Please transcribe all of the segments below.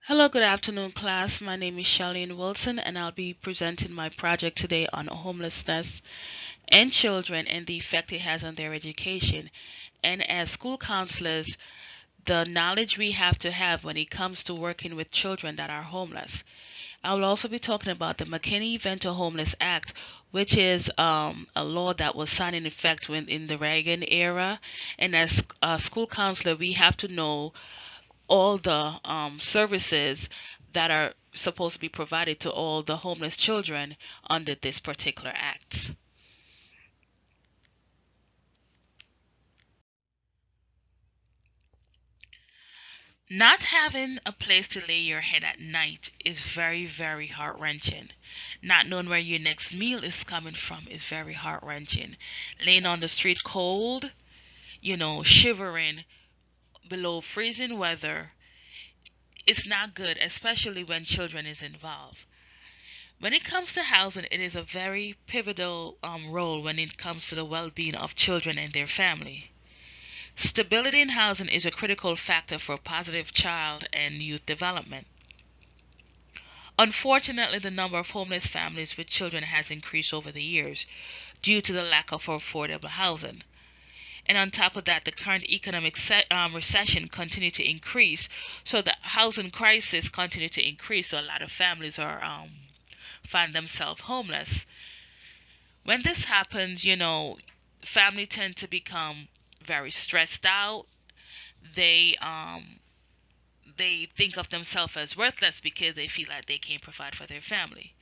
Hello, good afternoon, class. My name is Charlene Wilson, and I'll be presenting my project today on homelessness and children and the effect it has on their education. And as school counselors, the knowledge we have to have when it comes to working with children that are homeless. I will also be talking about the McKinney-Vento Homeless Act, which is a law that was signed in effect when in the Reagan era. And as a school counselor, we have to know all the services that are supposed to be provided to all the homeless children under this particular act. Not having a place to lay your head at night is very, very heart wrenching. Not knowing where your next meal is coming from is very heart wrenching. Laying on the street cold, shivering below freezing weather, it's not good, especially when children is involved. When it comes to housing, it is a very pivotal role when it comes to the well being of children and their family. Stability in housing is a critical factor for positive child and youth development. Unfortunately, the number of homeless families with children has increased over the years due to the lack of affordable housing. And on top of that, the current economic recession continued to increase, so the housing crisis continued to increase. So a lot of families are find themselves homeless. When this happens, family tend to become very stressed out. They think of themselves as worthless because they feel like they can't provide for their family.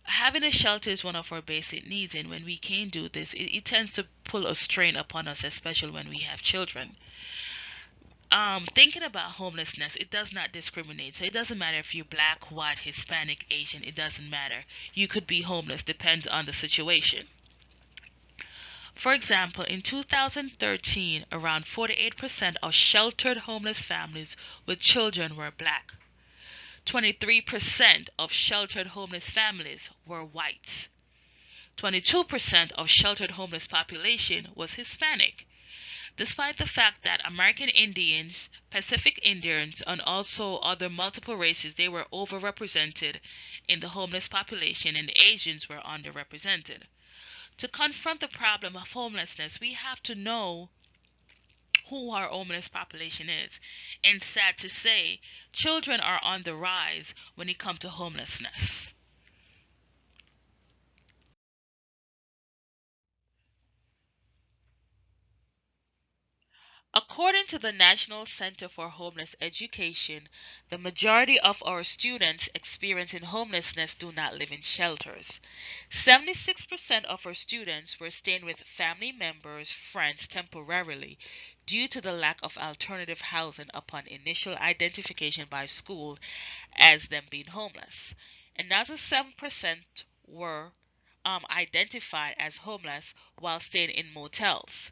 Having a shelter is one of our basic needs, and when we can't do this, it tends to pull a strain upon us, especially when we have children. Thinking about homelessness, it does not discriminate. So it doesn't matter if you're black, white, Hispanic, Asian, it doesn't matter. You could be homeless, depends on the situation. For example, in 2013, around 48% of sheltered homeless families with children were black. 23% of sheltered homeless families were white. 22% of sheltered homeless population was Hispanic. Despite the fact that American Indians, Pacific Indians, and also other multiple races, they were overrepresented in the homeless population and Asians were underrepresented. To confront the problem of homelessness, we have to know who our homeless population is. And sad to say, children are on the rise when it comes to homelessness. According to the National Center for Homeless Education, the majority of our students experiencing homelessness do not live in shelters. 76% of our students were staying with family members, friends temporarily due to the lack of alternative housing upon initial identification by school as them being homeless. Another 7% were identified as homeless while staying in motels.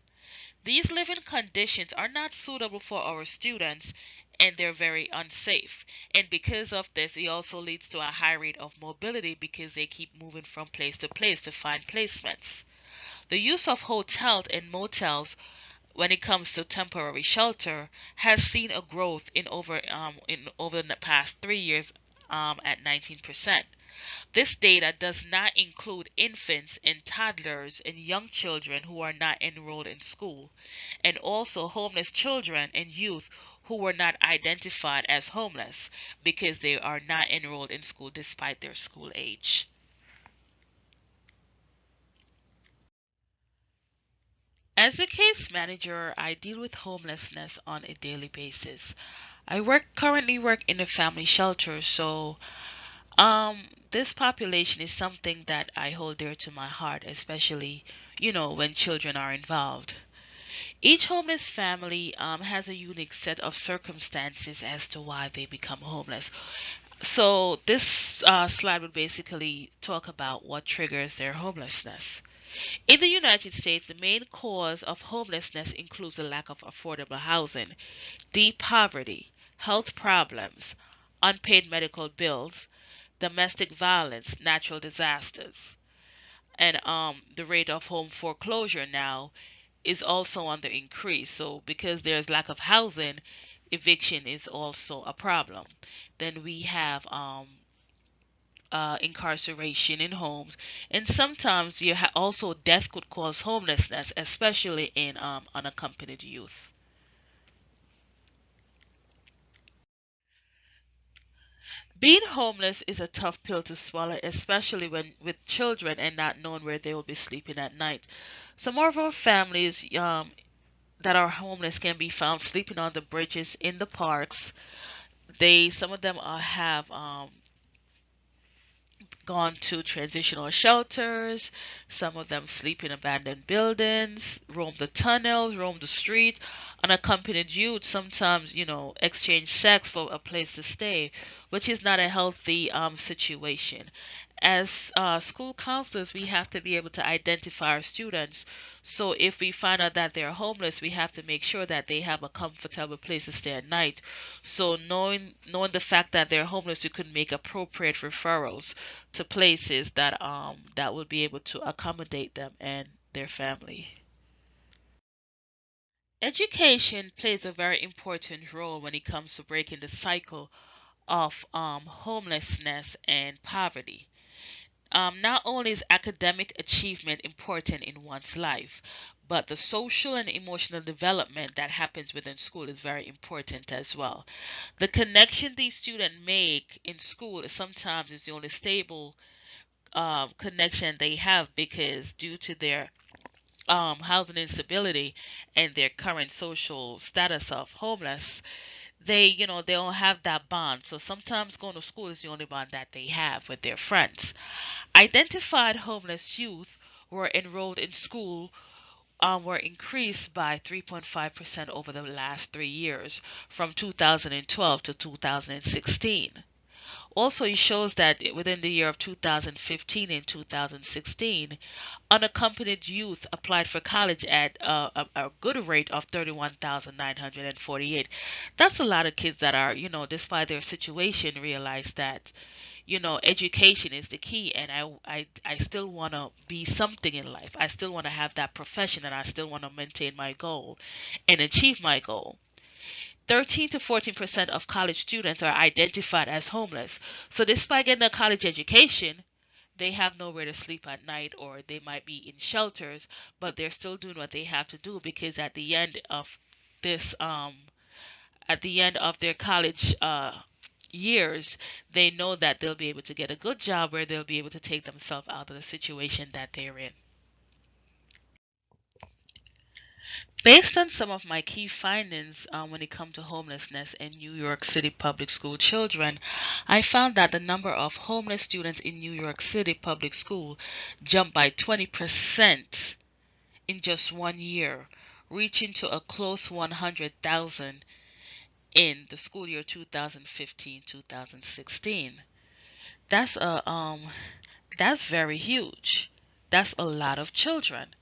These living conditions are not suitable for our students and they're very unsafe. And because of this, it also leads to a high rate of mobility because they keep moving from place to place to find placements. The use of hotels and motels when it comes to temporary shelter has seen a growth in over the past 3 years at 19%. This data does not include infants and toddlers and young children who are not enrolled in school, and also homeless children and youth who were not identified as homeless because they are not enrolled in school despite their school age. As a case manager, I deal with homelessness on a daily basis. I currently work in a family shelter, so this population is something that I hold dear to my heart, especially, when children are involved. Each homeless family has a unique set of circumstances as to why they become homeless. So this slide would basically talk about what triggers their homelessness. In the United States, the main cause of homelessness includes the lack of affordable housing, deep poverty, health problems, unpaid medical bills, domestic violence, natural disasters. And the rate of home foreclosure now is also on the increase. So because there's lack of housing, eviction is also a problem. Then we have incarceration in homes, and sometimes also death could cause homelessness, especially in unaccompanied youth. Being homeless is a tough pill to swallow, especially when with children and not knowing where they will be sleeping at night. Some of our families that are homeless can be found sleeping on the bridges in the parks. Some of them have gone to transitional shelters. Some of them sleep in abandoned buildings, roam the tunnels, roam the street. Unaccompanied youth sometimes, exchange sex for a place to stay, which is not a healthy situation. As school counselors, we have to be able to identify our students. So if we find out that they're homeless, we have to make sure that they have a comfortable place to stay at night. So knowing the fact that they're homeless, we could make appropriate referrals to places that will be able to accommodate them and their family. Education plays a very important role when it comes to breaking the cycle of homelessness and poverty. Not only is academic achievement important in one's life, but the social and emotional development that happens within school is very important as well. The connection these students make in school is sometimes is the only stable connection they have, because due to their housing instability and their current social status of homeless, they don't have that bond. So sometimes going to school is the only bond that they have with their friends. Identified homeless youth were enrolled in school were increased by 3.5% over the last 3 years, from 2012 to 2016. Also, it shows that within the year of 2015 and 2016, unaccompanied youth applied for college at a good rate of 31,948. That's a lot of kids that are, despite their situation, realize that, education is the key, and I still want to be something in life. I still want to have that profession, and I still want to maintain my goal and achieve my goal. 13 to 14% of college students are identified as homeless. So despite getting a college education, they have nowhere to sleep at night, or they might be in shelters, but they're still doing what they have to do, because this at the end of their college years, they know that they'll be able to get a good job where they'll be able to take themselves out of the situation that they're in. Based on some of my key findings when it comes to homelessness in New York City public school children, I found that the number of homeless students in New York City public school jumped by 20% in just 1 year, reaching to a close 100,000 in the school year 2015-2016. That's very huge. That's a lot of children.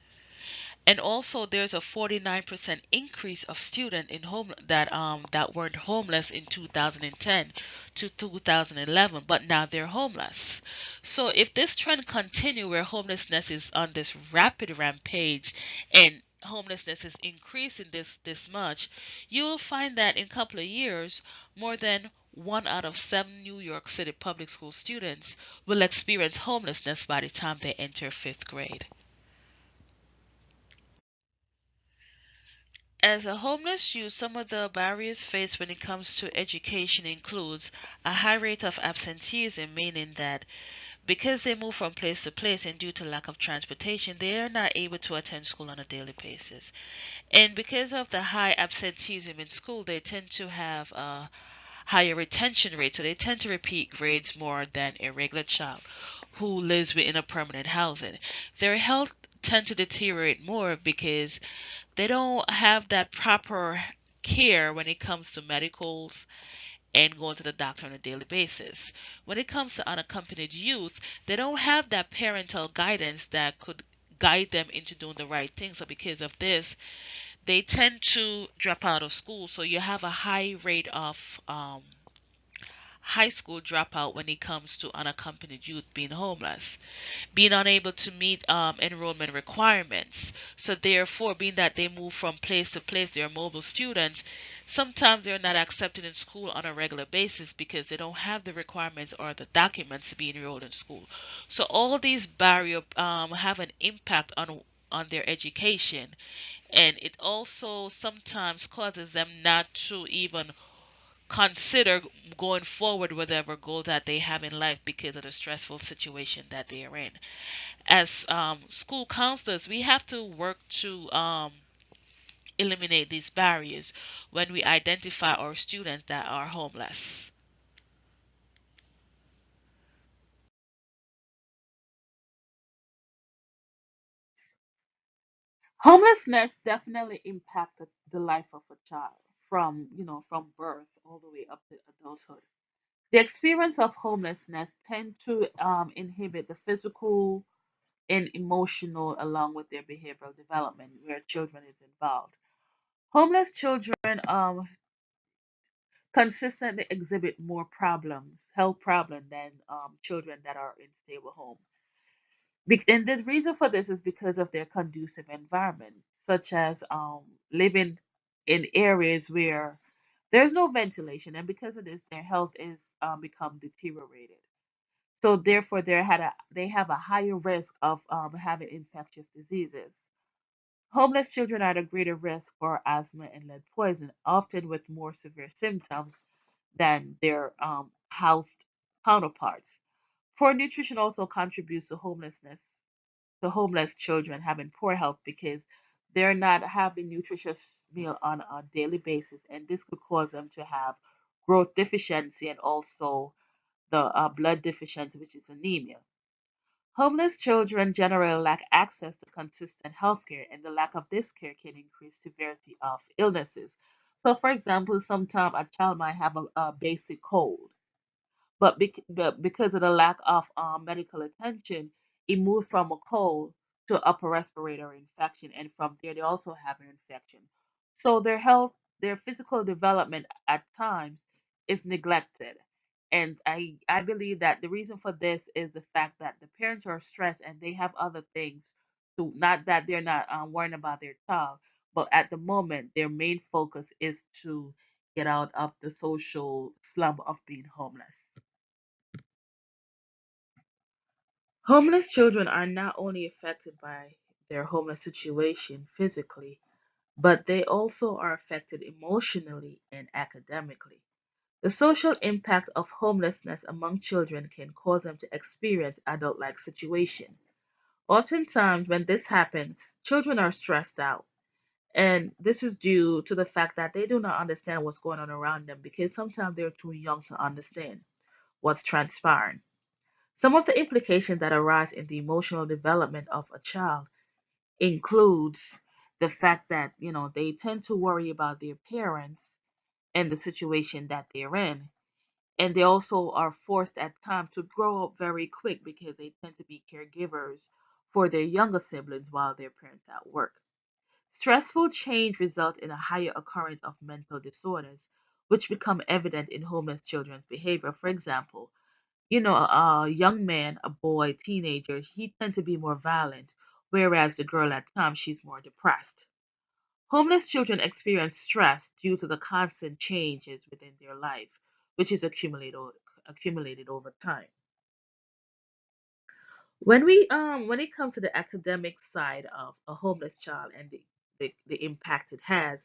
And also there's a 49% increase of students in home that weren't homeless in 2010 to 2011, but now they're homeless. So if this trend continue, where homelessness is on this rapid rampage and homelessness is increasing this much, you will find that in a couple of years, more than 1 out of 7 New York City public school students will experience homelessness by the time they enter fifth grade. As a homeless youth, some of the barriers faced when it comes to education includes a high rate of absenteeism, meaning that because they move from place to place and due to lack of transportation, they are not able to attend school on a daily basis. And because of the high absenteeism in school, they tend to have a higher retention rate, so they tend to repeat grades more than a regular child who lives within a permanent housing. Their health tend to deteriorate more because they don't have that proper care when it comes to medicals and going to the doctor on a daily basis. When it comes to unaccompanied youth, they don't have that parental guidance that could guide them into doing the right thing. So because of this, they tend to drop out of school. So you have a high school dropout when it comes to unaccompanied youth being homeless, being unable to meet enrollment requirements. So therefore, being that they move from place to place, they're mobile students. Sometimes they're not accepted in school on a regular basis because they don't have the requirements or the documents to be enrolled in school. So all these barriers have an impact on their education, and it also sometimes causes them not to even consider going forward with whatever goal that they have in life because of the stressful situation that they are in. As school counselors, we have to work to eliminate these barriers when we identify our students that are homeless. Homelessness definitely impacted the life of a child from, from birth all the way up to adulthood. The experience of homelessness tend to inhibit the physical and emotional along with their behavioral development where children is involved. Homeless children consistently exhibit more problems, health problems than children that are in stable homes. And the reason for this is because of their conducive environment, such as living in areas where there's no ventilation, and because of this, their health is become deteriorated. So therefore, they have a higher risk of having infectious diseases. Homeless children are at a greater risk for asthma and lead poison, often with more severe symptoms than their housed counterparts. Poor nutrition also contributes to homeless children having poor health because they're not having nutritious meal on a daily basis, and this could cause them to have growth deficiency and also the blood deficiency, which is anemia. Homeless children generally lack access to consistent health care, and the lack of this care can increase severity of illnesses. So, for example, sometimes a child might have a basic cold, but because of the lack of medical attention, it moved from a cold to upper respiratory infection, and from there they also have an infection. So their physical development at times is neglected, and I believe that the reason for this is the fact that the parents are stressed and they have other things to not that they're not worrying about their child, but at the moment their main focus is to get out of the social slum of being homeless. Homeless children are not only affected by their homeless situation physically, but they also are affected emotionally and academically. The social impact of homelessness among children can cause them to experience adult like situation. Oftentimes, when this happens, children are stressed out. And this is due to the fact that they do not understand what's going on around them because sometimes they're too young to understand what's transpiring. Some of the implications that arise in the emotional development of a child includes the fact that, they tend to worry about their parents and the situation that they're in. And they also are forced at times to grow up very quick because they tend to be caregivers for their younger siblings while their parents are at work. Stressful change results in a higher occurrence of mental disorders, which become evident in homeless children's behavior. For example, a young man, a boy, teenager, he tends to be more violent, whereas the girl at times she's more depressed. Homeless children experience stress due to the constant changes within their life, which is accumulated over time. When it comes to the academic side of a homeless child and the impact it has,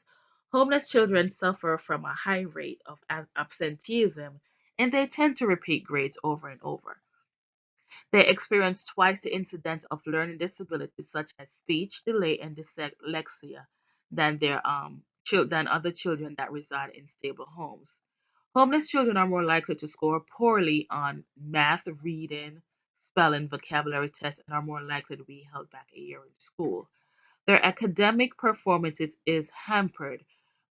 homeless children suffer from a high rate of absenteeism and they tend to repeat grades over and over. They experience twice the incidence of learning disabilities such as speech delay and dyslexia than other children that reside in stable homes. Homeless children are more likely to score poorly on math, reading, spelling, vocabulary tests, and are more likely to be held back a year in school. Their academic performance is hampered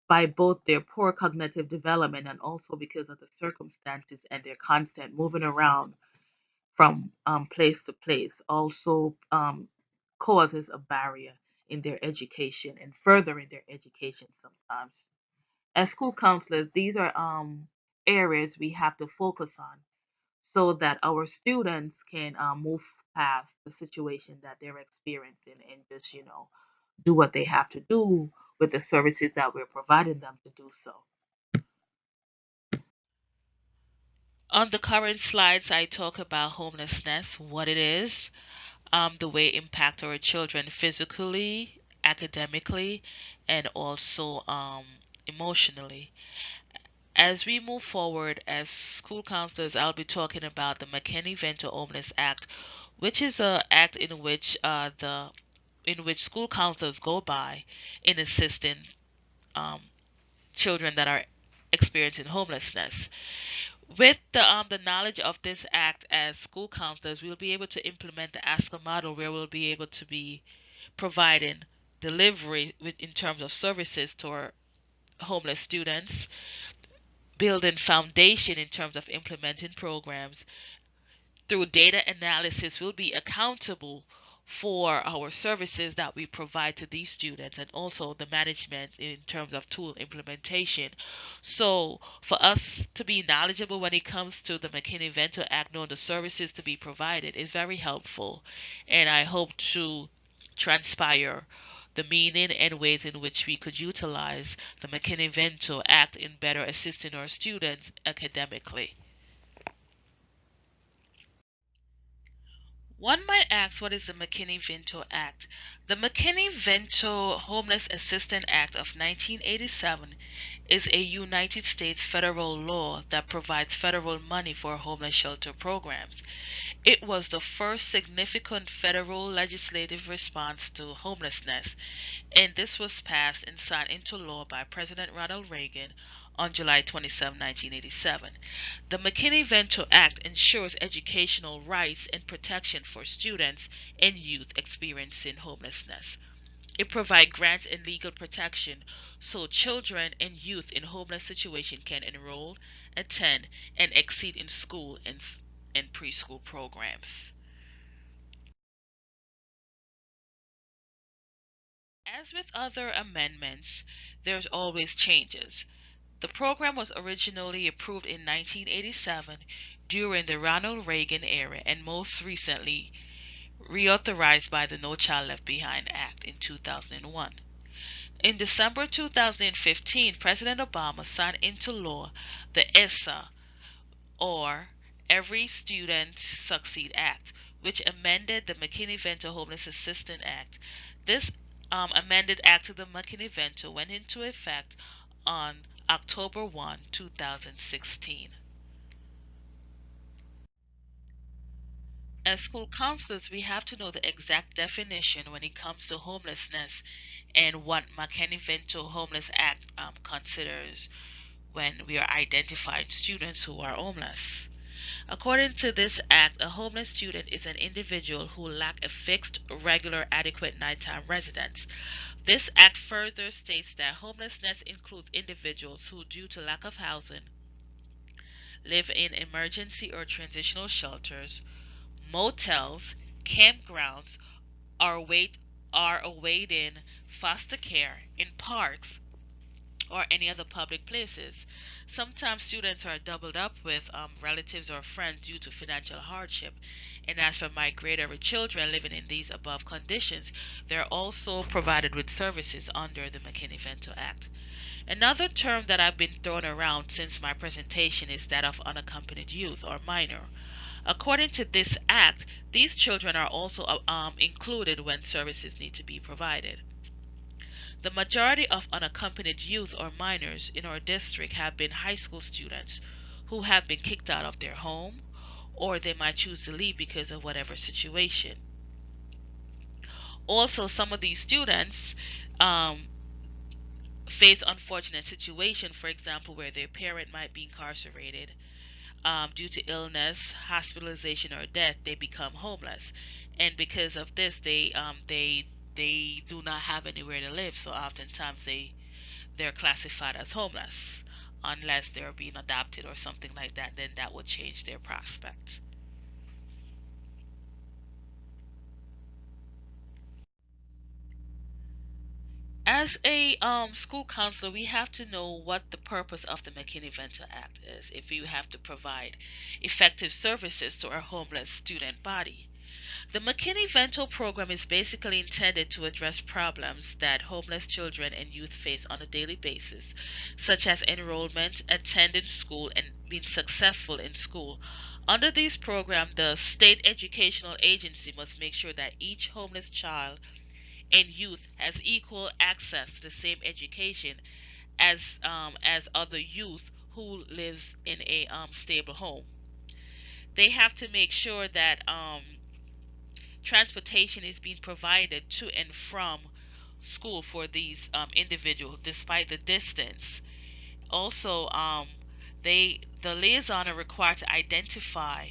by both their poor cognitive development and also because of the circumstances and their constant moving around from place to place also causes a barrier in their education and furthering their education sometimes. As school counselors, these are areas we have to focus on so that our students can move past the situation that they're experiencing and just, do what they have to do with the services that we're providing them to do so. On the current slides, I talk about homelessness, what it is, the way it impacts our children physically, academically, and also emotionally. As we move forward as school counselors, I'll be talking about the McKinney-Vento Homeless Act, which is a act in which school counselors go by in assisting um, children that are experiencing homelessness. With the knowledge of this act as school counselors, we'll be able to implement the ASCA model where we'll be able to be providing delivery in terms of services to our homeless students, building foundation in terms of implementing programs. Through data analysis, we'll be accountable for our services that we provide to these students and also the management in terms of tool implementation. So, for us to be knowledgeable when it comes to the McKinney-Vento Act, knowing the services to be provided is very helpful. And I hope to transpire the meaning and ways in which we could utilize the McKinney-Vento Act in better assisting our students academically. One might ask, what is the McKinney-Vento Act? The McKinney-Vento Homeless Assistance Act of 1987 is a United States federal law that provides federal money for homeless shelter programs. It was the first significant federal legislative response to homelessness, and this was passed and signed into law by President Ronald Reagan on July 27, 1987. The McKinney-Vento Act ensures educational rights and protection for students and youth experiencing homelessness. It provides grants and legal protection so children and youth in homeless situations can enroll, attend, and exceed in school and preschool programs. As with other amendments, there's always changes. The program was originally approved in 1987 during the Ronald Reagan era and most recently reauthorized by the No Child Left Behind Act in 2001. In December 2015, President Obama signed into law the ESSA, or Every Student Succeed Act, which amended the McKinney-Vento Homeless Assistance Act. This amended act of the McKinney-Vento went into effect on October 1, 2016. As school counselors, we have to know the exact definition when it comes to homelessness and what McKinney-Vento Homeless Act considers when we are identifying students who are homeless. According to this act, a homeless student is an individual who lacks a fixed, regular, adequate nighttime residence. This act further states that homelessness includes individuals who, due to lack of housing, live in emergency or transitional shelters, motels, campgrounds, or are awaiting foster care in parks or any other public places. Sometimes students are doubled up with relatives or friends due to financial hardship. And as for migratory children living in these above conditions, they're also provided with services under the McKinney-Vento Act. Another term that I've been thrown around since my presentation is that of unaccompanied youth or minor. According to this act, these children are also included when services need to be provided. The majority of unaccompanied youth or minors in our district have been high school students who have been kicked out of their home or they might choose to leave because of whatever situation. Also, some of these students um, face unfortunate situation, for example, where their parent might be incarcerated due to illness, hospitalization, or death. They become homeless, and because of this, they do not have anywhere to live. So oftentimes they're classified as homeless unless they're being adopted or something like that. Then that would change their prospects. As a school counselor, we have to know what the purpose of the McKinney-Vento Act is if you have to provide effective services to our homeless student body. The McKinney-Vento program is basically intended to address problems that homeless children and youth face on a daily basis, such as enrollment, attending school, and being successful in school. Under this program, the state educational agency must make sure that each homeless child and youth has equal access to the same education as other youth who lives in a stable home. They have to make sure that transportation is being provided to and from school for these individuals despite the distance. Also, the liaison are required to identify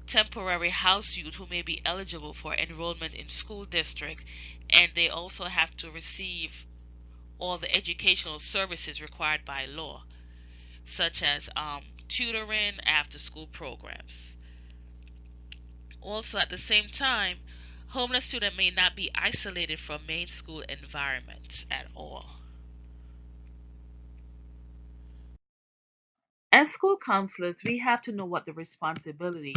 temporary house youth who may be eligible for enrollment in school district, and they also have to receive all the educational services required by law, such as tutoring, after school programs. Also, at the same time, homeless students may not be isolated from main school environments at all. As school counselors, we have to know what the responsibility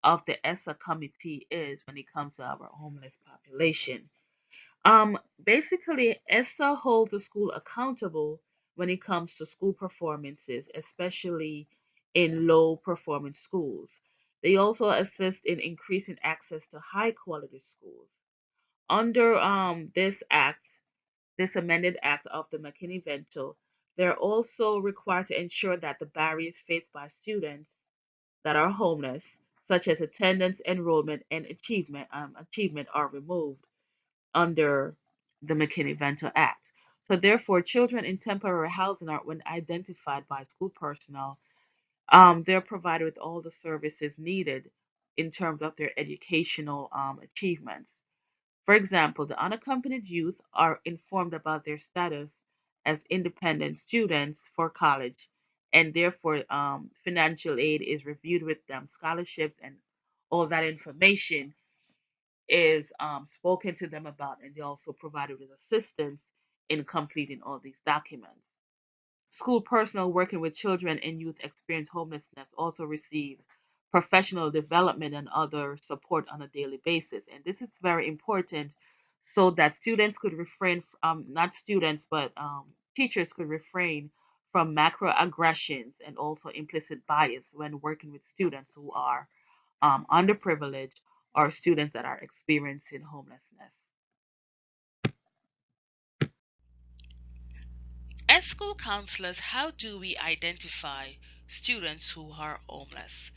of the ESSA committee is when it comes to our homeless population. Basically, ESSA holds the school accountable when it comes to school performances, especially in low performing schools. They also assist in increasing access to high quality schools. Under this amended act of the McKinney-Vento, they're also required to ensure that the barriers faced by students that are homeless, such as attendance, enrollment, and achievement, are removed under the McKinney-Vento Act. So therefore, children in temporary housing are, when identified by school personnel, they're provided with all the services needed in terms of their educational achievements. For example, the unaccompanied youth are informed about their status as independent students for college, and therefore financial aid is reviewed with them, scholarships, and all that information is spoken to them about, and they're also provided with assistance in completing all these documents. School personnel working with children and youth experience homelessness also receive professional development and other support on a daily basis. And this is very important so that students could refrain, not students, but teachers could refrain from macroaggressions and also implicit bias when working with students who are underprivileged or students that are experiencing homelessness. As school counselors, how do we identify students who are homeless?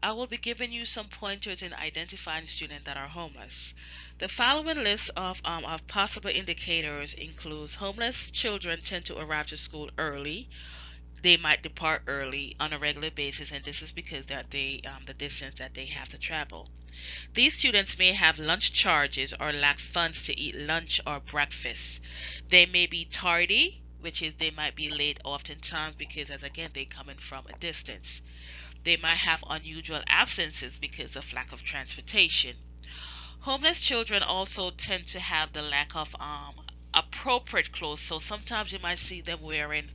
I will be giving you some pointers in identifying students that are homeless. The following list of possible indicators includes homeless children tend to arrive to school early. They might depart early on a regular basis, and this is because that the distance that they have to travel. These students may have lunch charges or lack funds to eat lunch or breakfast. They may be tardy, which is they might be late oftentimes because, as again, they coming from a distance. They might have unusual absences because of lack of transportation. Homeless children also tend to have the lack of appropriate clothes, so sometimes you might see them wearing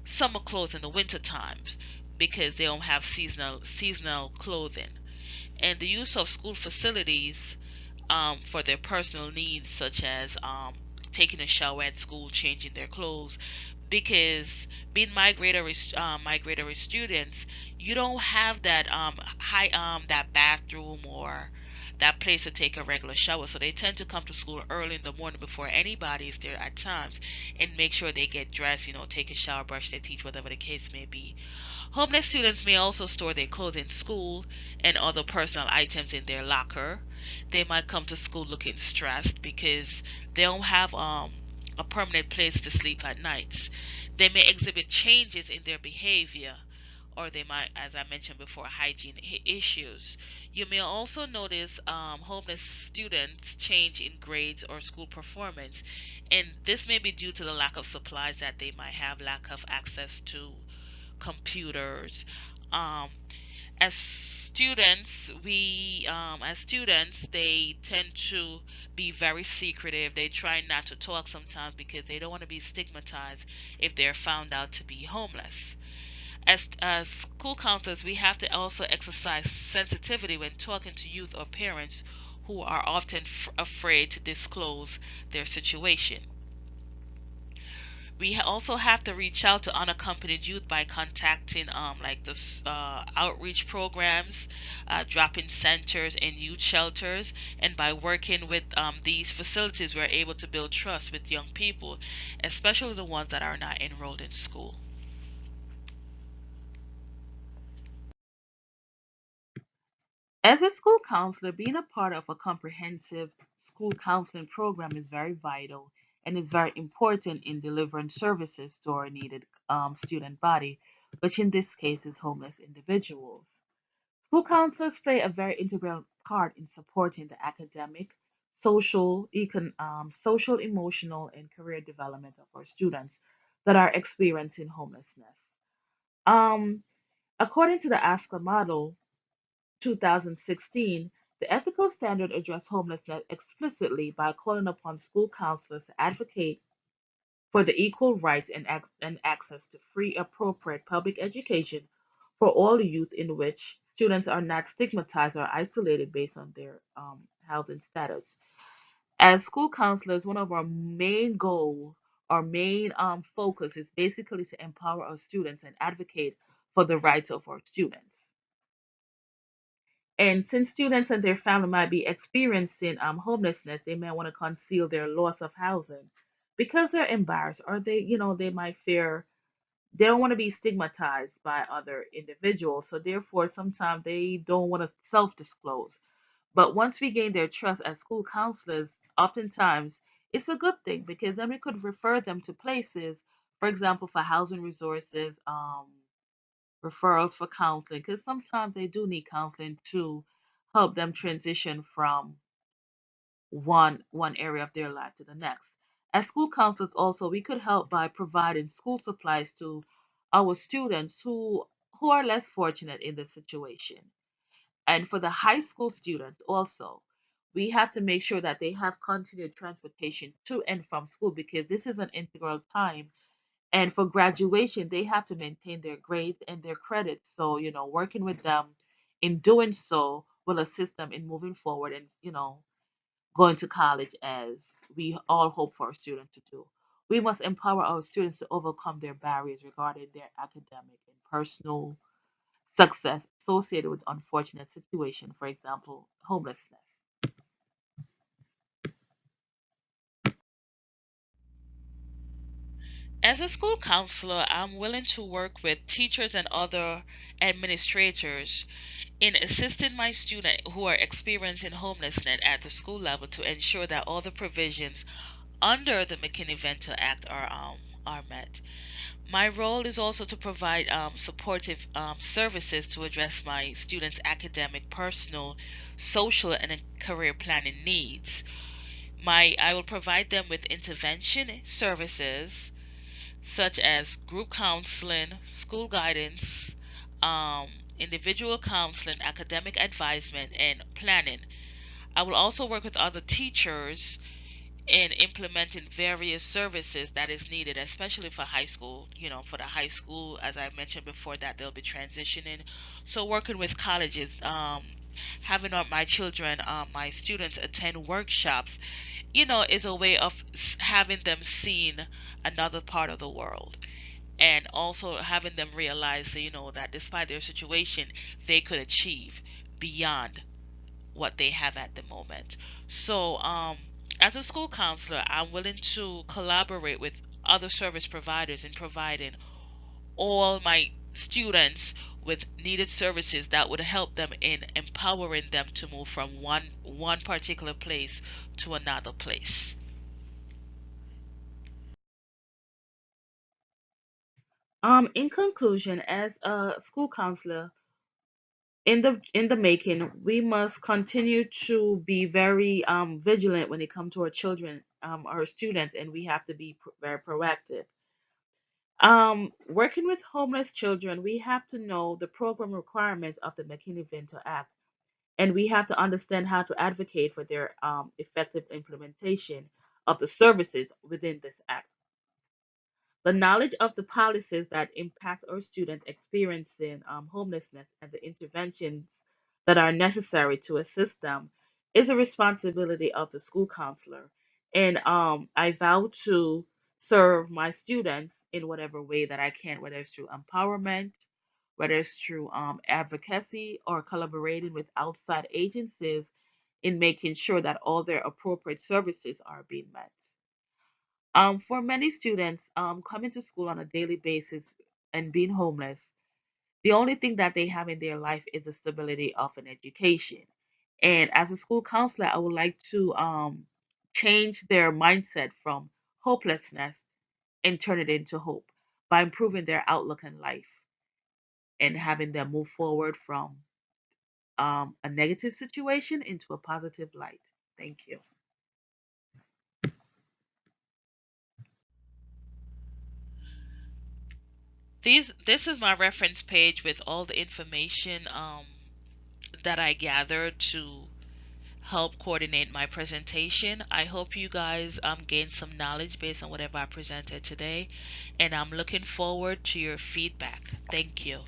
summer clothes in the winter times because they don't have seasonal clothing. And the use of school facilities for their personal needs, such as taking a shower at school, changing their clothes, because being migratory students, you don't have that that bathroom or that place to take a regular shower. So they tend to come to school early in the morning before anybody is there at times and make sure they get dressed, take a shower, brush their teeth, whatever the case may be. Homeless students may also store their clothes in school and other personal items in their locker. They might come to school looking stressed because they don't have a permanent place to sleep at nights. They may exhibit changes in their behavior, or they might, as I mentioned before, hygiene issues. You may also notice homeless students change in grades or school performance, and this may be due to the lack of supplies that they might have, lack of access to computers. Um, as students, we as students, they tend to be very secretive. They try not to talk sometimes because they don't want to be stigmatized if they're found out to be homeless. As school counselors, we have to also exercise sensitivity when talking to youth or parents who are often afraid to disclose their situation. We also have to reach out to unaccompanied youth by contacting like the outreach programs, drop-in centers, and youth shelters, and by working with these facilities, we're able to build trust with young people, especially the ones that are not enrolled in school. As a school counselor, being a part of a comprehensive school counseling program is very vital and is very important in delivering services to our needed student body, which in this case is homeless individuals. School counselors play a very integral part in supporting the academic, social, emotional, and career development of our students that are experiencing homelessness. Um, According to the ASCA model, 2016, the ethical standard addressed homelessness explicitly by calling upon school counselors to advocate for the equal rights and access to free, appropriate public education for all youth, in which students are not stigmatized or isolated based on their housing status. As school counselors, one of our main goals, our main focus is basically to empower our students and advocate for the rights of our students. And since students and their family might be experiencing homelessness, they may want to conceal their loss of housing because they're embarrassed, or they might fear, they don't want to be stigmatized by other individuals. So therefore, sometimes they don't want to self-disclose. But once we gain their trust as school counselors, oftentimes it's a good thing because then we could refer them to places, for example, for housing resources, referrals for counseling, because sometimes they do need counseling to help them transition from one area of their life to the next. As school counselors, also we could help by providing school supplies to our students who are less fortunate in this situation. And for the high school students, also, we have to make sure that they have continued transportation to and from school because this is an integral time, and for graduation, they have to maintain their grades and their credits. So, working with them in doing so will assist them in moving forward and, going to college as we all hope for our students to do. We must empower our students to overcome their barriers regarding their academic and personal success associated with unfortunate situations, for example, homelessness. As a school counselor, I'm willing to work with teachers and other administrators in assisting my students who are experiencing homelessness at the school level to ensure that all the provisions under the McKinney-Vento Act are met. My role is also to provide supportive services to address my students' academic, personal, social, and career planning needs. I will provide them with intervention services such as group counseling, school guidance, um, individual counseling, academic advisement, and planning. I will also work with other teachers in implementing various services that is needed, especially for high school. For the high school, as I mentioned before, that they'll be transitioning. So working with colleges, having my children, my students attend workshops, is a way of having them seeing another part of the world, and also having them realize that, that despite their situation, they could achieve beyond what they have at the moment. So, as a school counselor, I'm willing to collaborate with other service providers in providing all my students with needed services that would help them in empowering them to move from one particular place to another place. In conclusion, as a school counselor, in the making, we must continue to be very vigilant when it comes to our children, our students, and we have to be very proactive. Working with homeless children, we have to know the program requirements of the McKinney-Vento Act, and we have to understand how to advocate for their effective implementation of the services within this act. The knowledge of the policies that impact our students experiencing homelessness and the interventions that are necessary to assist them is a responsibility of the school counselor. And I vow to serve my students in whatever way that I can, whether it's through empowerment, whether it's through advocacy, or collaborating with outside agencies in making sure that all their appropriate services are being met. For many students, coming to school on a daily basis and being homeless, the only thing that they have in their life is the stability of an education. And as a school counselor, I would like to change their mindset from hopelessness and turn it into hope by improving their outlook in life and having them move forward from a negative situation into a positive light. Thank you. This is my reference page with all the information that I gathered to help coordinate my presentation. I hope you guys gain some knowledge based on whatever I presented today, and I'm looking forward to your feedback. Thank you.